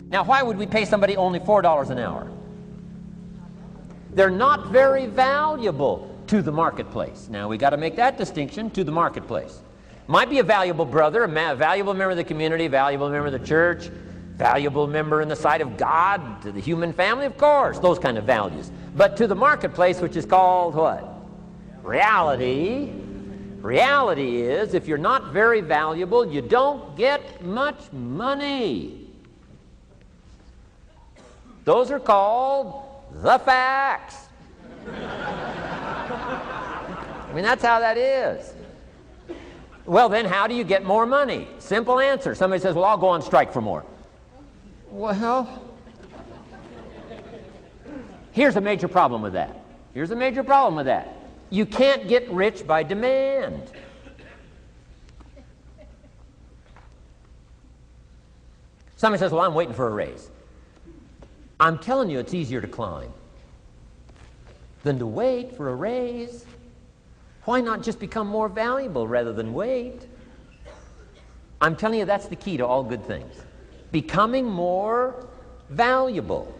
Now, why would we pay somebody only $4 an hour? They're not very valuable to the marketplace. Now, we got to make that distinction, to the marketplace. Might be a valuable brother, a valuable member of the community, valuable member of the church, valuable member in the sight of God, to the human family, of course, those kind of values. But to the marketplace, which is called what? Reality. Reality is, if you're not very valuable, you don't get much money. Those are called the facts. I mean, that's how that is. Well, then how do you get more money? Simple answer. Somebody says, well, I'll go on strike for more. Well, here's a major problem with that. Here's a major problem with that. You can't get rich by demand. Somebody says, well, I'm waiting for a raise. I'm telling you, it's easier to climb than to wait for a raise. Why not just become more valuable rather than wait? I'm telling you, that's the key to all good things. Becoming more valuable.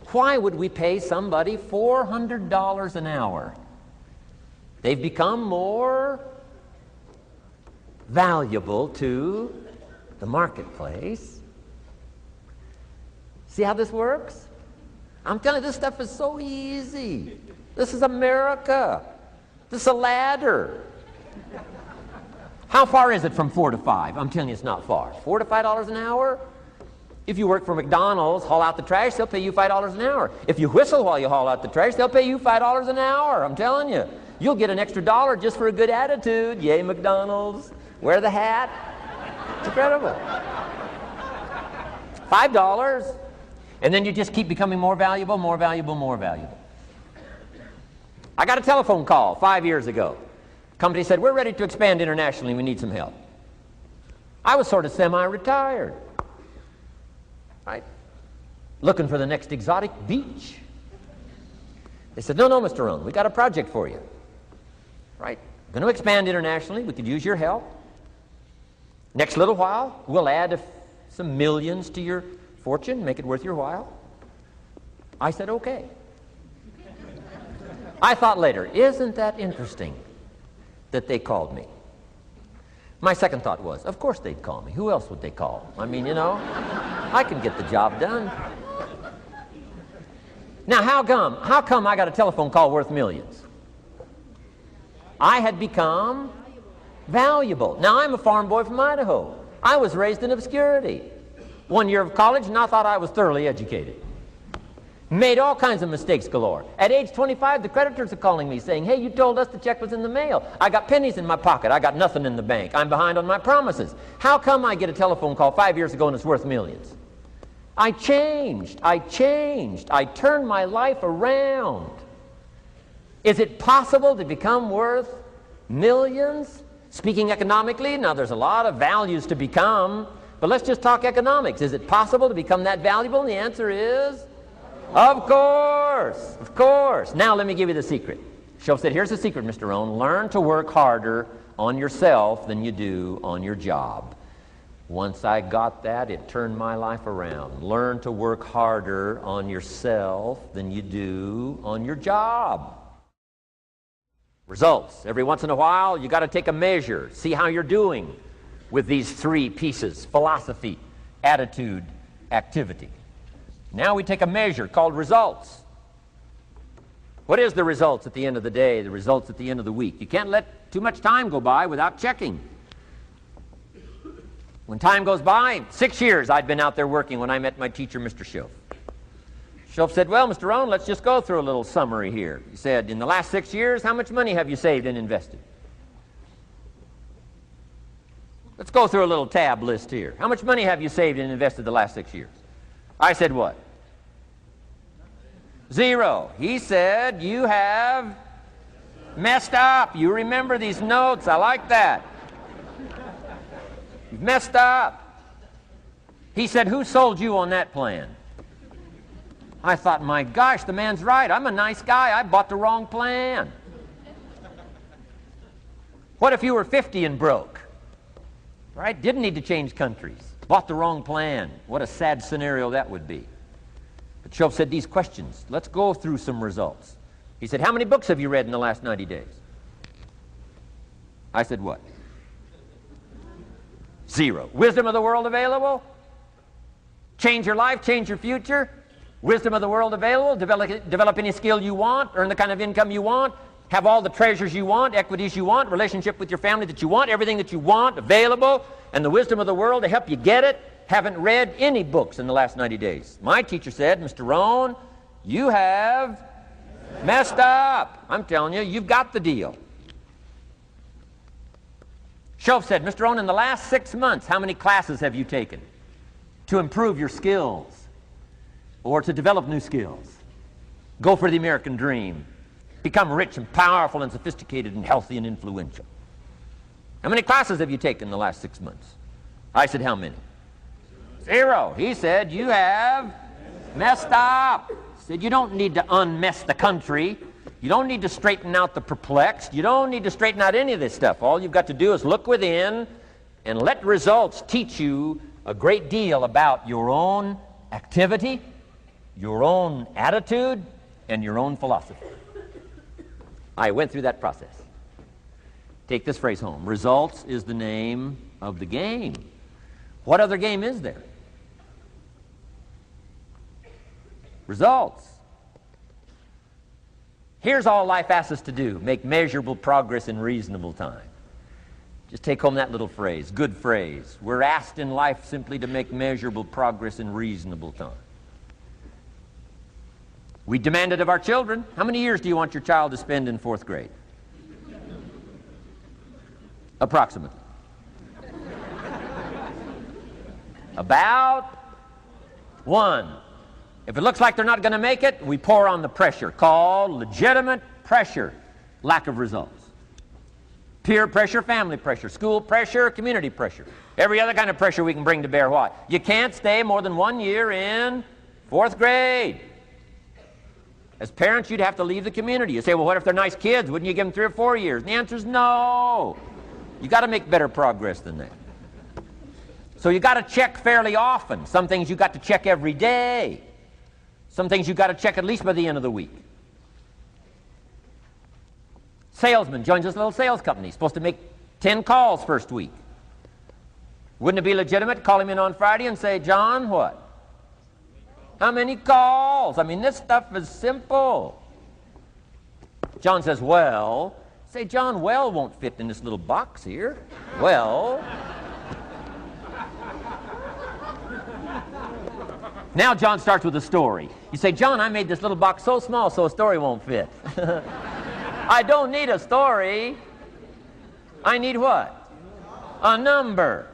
Why would we pay somebody $400 an hour? They've become more valuable to the marketplace. See how this works? I'm telling you, this stuff is so easy. This is America. This is a ladder. How far is it from 4 to 5? I'm telling you, it's not far. $4 to $5 an hour? If you work for McDonald's, haul out the trash, they'll pay you $5 an hour. If you whistle while you haul out the trash, they'll pay you $5 an hour. I'm telling you. You'll get an extra dollar just for a good attitude. Yay, McDonald's. Wear the hat. It's incredible. $5. And then you just keep becoming more valuable, more valuable, more valuable. I got a telephone call 5 years ago. The company said, we're ready to expand internationally. We need some help. I was sort of semi-retired. Right? Looking for the next exotic beach. They said, no, Mr. Rohn, we got a project for you. Right? Going to expand internationally. We could use your help. Next little while, we'll add some millions to your fortune, make it worth your while. I said, okay. I thought later, isn't that interesting that they called me? My second thought was, of course they'd call me. Who else would they call? I mean, you know, I can get the job done. Now, how come I got a telephone call worth millions? I had become valuable. Now, I'm a farm boy from Idaho. I was raised in obscurity. 1 year of college, and I thought I was thoroughly educated. Made all kinds of mistakes galore. At age 25, the creditors are calling me saying, hey, you told us the check was in the mail. I got pennies in my pocket. I got nothing in the bank. I'm behind on my promises. How come I get a telephone call 5 years ago and it's worth millions? I changed. I turned my life around. Is it possible to become worth millions? Speaking economically, now there's a lot of values to become, but let's just talk economics. Is it possible to become that valuable? And the answer is, of course, of course. Now let me give you the secret. Shoaff said, here's the secret, Mr. Rohn. Learn to work harder on yourself than you do on your job. Once I got that, it turned my life around. Learn to work harder on yourself than you do on your job. Results. Every once in a while, you got to take a measure, see how you're doing with these three pieces: philosophy, attitude, activity. Now we take a measure called results. What is the results at the end of the day, the results at the end of the week? You can't let too much time go by without checking. When time goes by, 6 years I'd been out there working when I met my teacher, Mr. Shoaff. Shoaff said, well, Mr. Rohn, let's just go through a little summary here. He said, in the last 6 years, how much money have you saved and invested? Let's go through a little tab list here. How much money have you saved and invested the last 6 years? I said, what? 0. He said, you have messed up. You remember these notes. I like that. You've messed up. He said, who sold you on that plan? I thought, my gosh, the man's right. I'm a nice guy. I bought the wrong plan. What if you were 50 and broke? Right? Didn't need to change countries. bought the wrong plan. What a sad scenario that would be. But Shoaff said these questions. Let's go through some results. He said, how many books have you read in the last 90 days? I said, what? 0. Wisdom of the world available? Change your life, change your future? Wisdom of the world available? Develop any skill you want, earn the kind of income you want, have all the treasures you want, equities you want, relationship with your family that you want, everything that you want available, and the wisdom of the world to help you get it. Haven't read any books in the last 90 days. My teacher said, Mr. Rohn, you have messed up. I'm telling you, you've got the deal. Shoaff said, Mr. Rohn, in the last 6 months, how many classes have you taken to improve your skills or to develop new skills? Go for the American dream. Become rich and powerful and sophisticated and healthy and influential. How many classes have you taken in the last 6 months? I said, how many? 0. He said, you have messed up. He said, you don't need to unmess the country. You don't need to straighten out the perplexed. You don't need to straighten out any of this stuff. All you've got to do is look within and let results teach you a great deal about your own activity, your own attitude, and your own philosophy. I went through that process. Take this phrase home. Results is the name of the game. What other game is there? Results. Here's all life asks us to do. Make measurable progress in reasonable time. Just take home that little phrase. Good phrase. We're asked in life simply to make measurable progress in reasonable time. We demand it of our children. How many years do you want your child to spend in 4th grade? Approximately. About 1. If it looks like they're not going to make it, we pour on the pressure, called legitimate pressure, lack of results. Peer pressure, family pressure, school pressure, community pressure. Every other kind of pressure we can bring to bear. Why? You can't stay more than 1 year in 4th grade. As parents, you'd have to leave the community. You say, well, what if they're nice kids? Wouldn't you give them 3 or 4 years? And the answer is no. You got to make better progress than that. So you got to check fairly often. Some things you got to check every day. Some things you got to check at least by the end of the week. Salesman joins this little sales company. Supposed to make 10 calls first week. Wouldn't it be legitimate to call him in on Friday and say, John, what? How many calls? I mean, this stuff is simple. John says, well. Say, John, well won't fit in this little box here. Well. Now John starts with a story. You say, John, I made this little box so small so a story won't fit. I don't need a story. I need what? A number.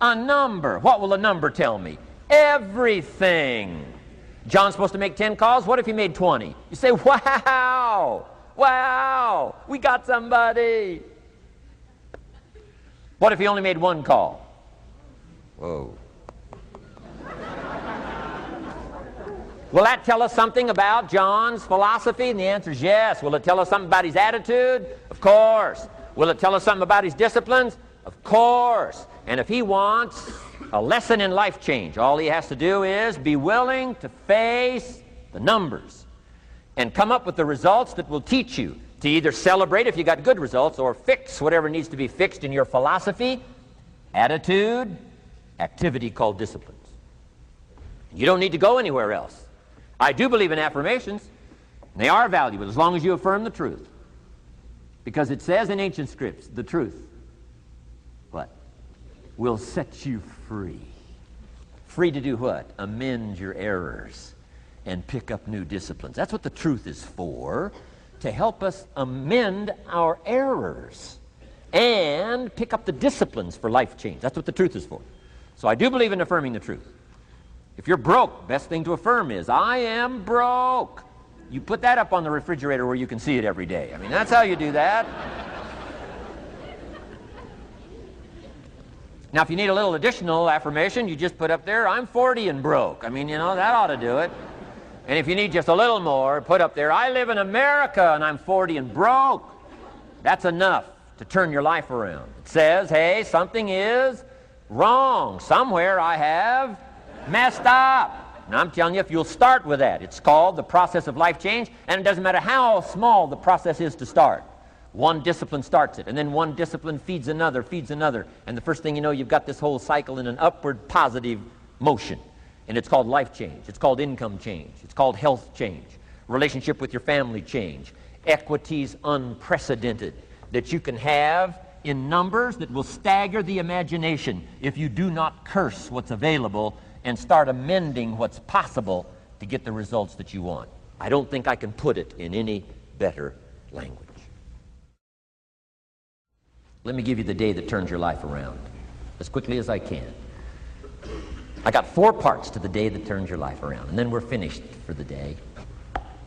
A number. What will a number tell me? Everything. John's supposed to make 10 calls. What if he made 20? You say, wow. Wow. We got somebody. What if he only made 1 call? Whoa. Will that tell us something about John's philosophy? And the answer is yes. Will it tell us something about his attitude? Of course. Will it tell us something about his disciplines? Of course. And if he wants a lesson in life change, all he has to do is be willing to face the numbers and come up with the results that will teach you to either celebrate if you got good results or fix whatever needs to be fixed in your philosophy, attitude, activity called disciplines. You don't need to go anywhere else. I do believe in affirmations. They are valuable as long as you affirm the truth. Because it says in ancient scripts, the truth, what? Will set you free. Free to do what? Amend your errors and pick up new disciplines. That's what the truth is for, to help us amend our errors and pick up the disciplines for life change. That's what the truth is for. So I do believe in affirming the truth. If you're broke, best thing to affirm is, I am broke. You put that up on the refrigerator where you can see it every day. I mean, that's how you do that. Now, if you need a little additional affirmation, you just put up there, I'm 40 and broke. I mean, you know, that ought to do it. And if you need just a little more, put up there, I live in America and I'm 40 and broke. That's enough to turn your life around. It says, hey, something is Wrong. Somewhere I have messed up. And I'm telling you, if you'll start with that, it's called the process of life change, and it doesn't matter how small the process is to start. One discipline starts it, and then one discipline feeds another, and the first thing you know, you've got this whole cycle in an upward positive motion. And it's called life change. It's called income change. It's called health change. Relationship with your family change. Equities unprecedented that you can have in numbers that will stagger the imagination if you do not curse what's available and start amending what's possible to get the results that you want. I don't think I can put it in any better language. Let me give you the day that turns your life around as quickly as I can. I got 4 parts to the day that turns your life around, and then we're finished for the day.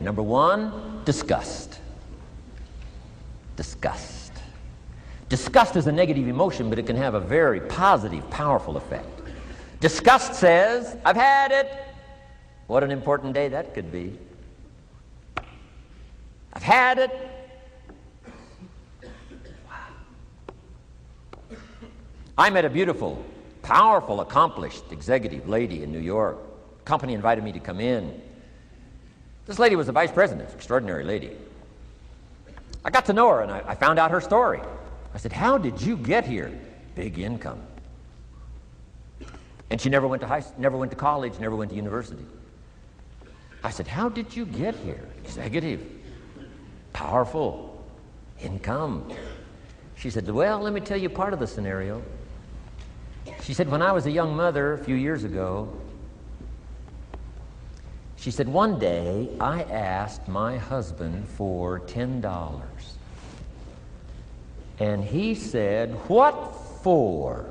Number 1, disgust. Disgust. Disgust is a negative emotion, but it can have a very positive, powerful effect. Disgust says, I've had it. What an important day that could be. I've had it. Wow. I met a beautiful, powerful, accomplished executive lady in New York. The company invited me to come in. This lady was the vice president, extraordinary lady. I got to know her, and I found out her story. I said, how did you get here? Big income. And she never went to college, never went to university. I said, how did you get here? Executive, powerful, income. She said, well, let me tell you part of the scenario. She said, when I was a young mother a few years ago, she said, one day I asked my husband for $10. And he said, what for?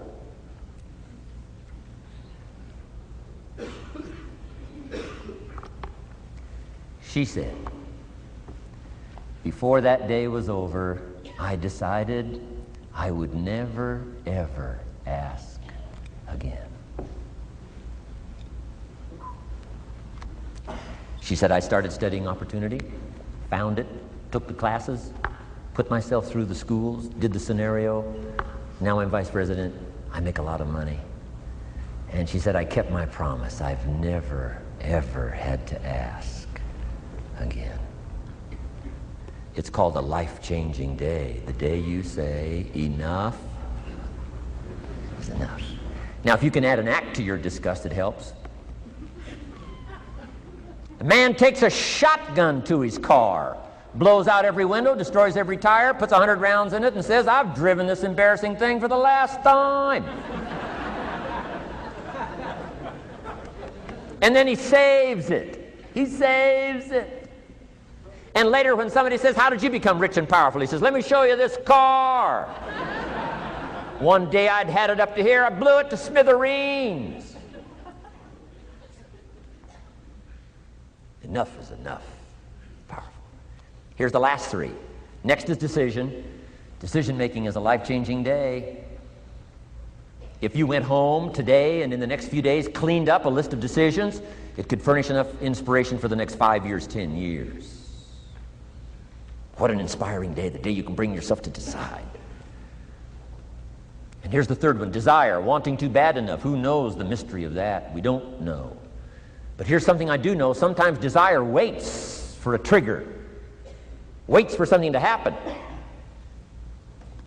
She said, before that day was over, I decided I would never, ever ask again. She said, I started studying opportunity, found it, took the classes, put myself through the schools, did the scenario. Now I'm vice president. I make a lot of money. And she said, I kept my promise. I've never, ever had to ask again. It's called a life-changing day. The day you say, enough is enough. Now, if you can add an act to your disgust, it helps. A man takes a shotgun to his car, blows out every window, destroys every tire, puts 100 rounds in it, and says, I've driven this embarrassing thing for the last time. And then he saves it. He saves it. And later when somebody says, how did you become rich and powerful? He says, let me show you this car. One day I'd had it up to here, I blew it to smithereens. Enough is enough. Powerful. Here's the last 3. Next is decision. Decision making is a life-changing day. If you went home today and in the next few days cleaned up a list of decisions, it could furnish enough inspiration for the next 5 years, 10 years. What an inspiring day, the day you can bring yourself to decide. And here's the 3rd one, desire, wanting to bad enough. Who knows the mystery of that? We don't know. But here's something I do know. Sometimes desire waits for a trigger, waits for something to happen.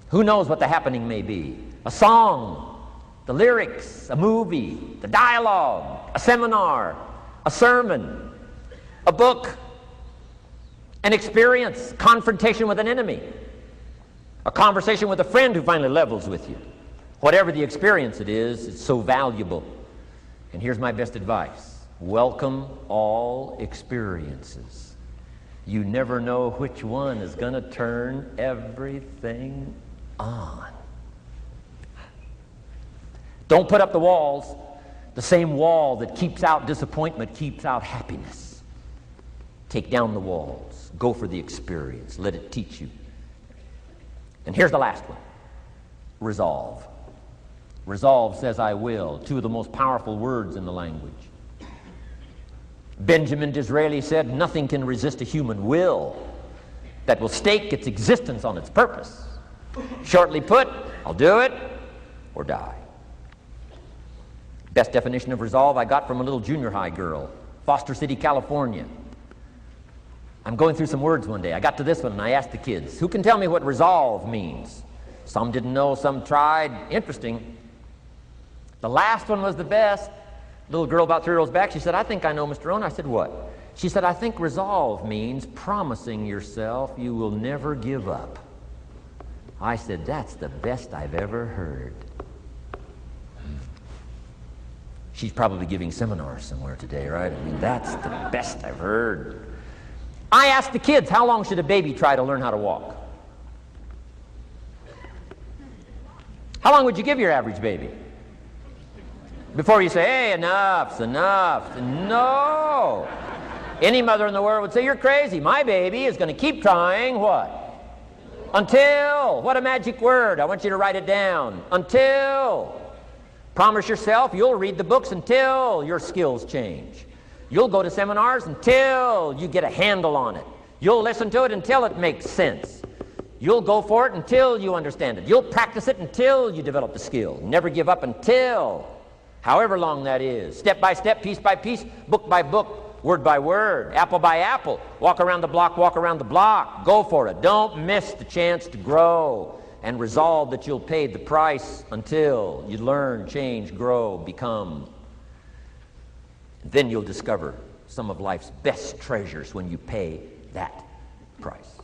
Who knows what the happening may be? A song, the lyrics, a movie, the dialogue, a seminar, a sermon, a book, an experience, confrontation with an enemy, a conversation with a friend who finally levels with you. Whatever the experience it is, it's so valuable. And here's my best advice. Welcome all experiences. You never know which one is going to turn everything on. Don't put up the walls. The same wall that keeps out disappointment keeps out happiness. Take down the walls. Go for the experience. Let it teach you. And here's the last one. Resolve. Resolve says I will. 2 of the most powerful words in the language. Benjamin Disraeli said, nothing can resist a human will that will stake its existence on its purpose. Shortly put, I'll do it or die. Best definition of resolve I got from a little junior high girl, Foster City, California. I'm going through some words one day. I got to this one and I asked the kids, who can tell me what resolve means? Some didn't know, some tried. Interesting. The last one was the best. Little girl about 3 rows back, she said, I think I know, Mr. Rohn. I said, what? She said, I think resolve means promising yourself you will never give up. I said, that's the best I've ever heard. She's probably giving seminars somewhere today, right? I mean, that's the best I've heard. I asked the kids, how long should a baby try to learn how to walk? How long would you give your average baby? Before you say, hey, enough's enough. No. Any mother in the world would say, you're crazy. My baby is going to keep trying what? Until. What a magic word. I want you to write it down. Until. Promise yourself you'll read the books until your skills change. You'll go to seminars until you get a handle on it. You'll listen to it until it makes sense. You'll go for it until you understand it. You'll practice it until you develop the skill. Never give up until, however long that is. Step by step, piece by piece, book by book, word by word, apple by apple. Walk around the block, walk around the block. Go for it. Don't miss the chance to grow. And resolve that you'll pay the price until you learn, change, grow, become. Then you'll discover some of life's best treasures when you pay that price.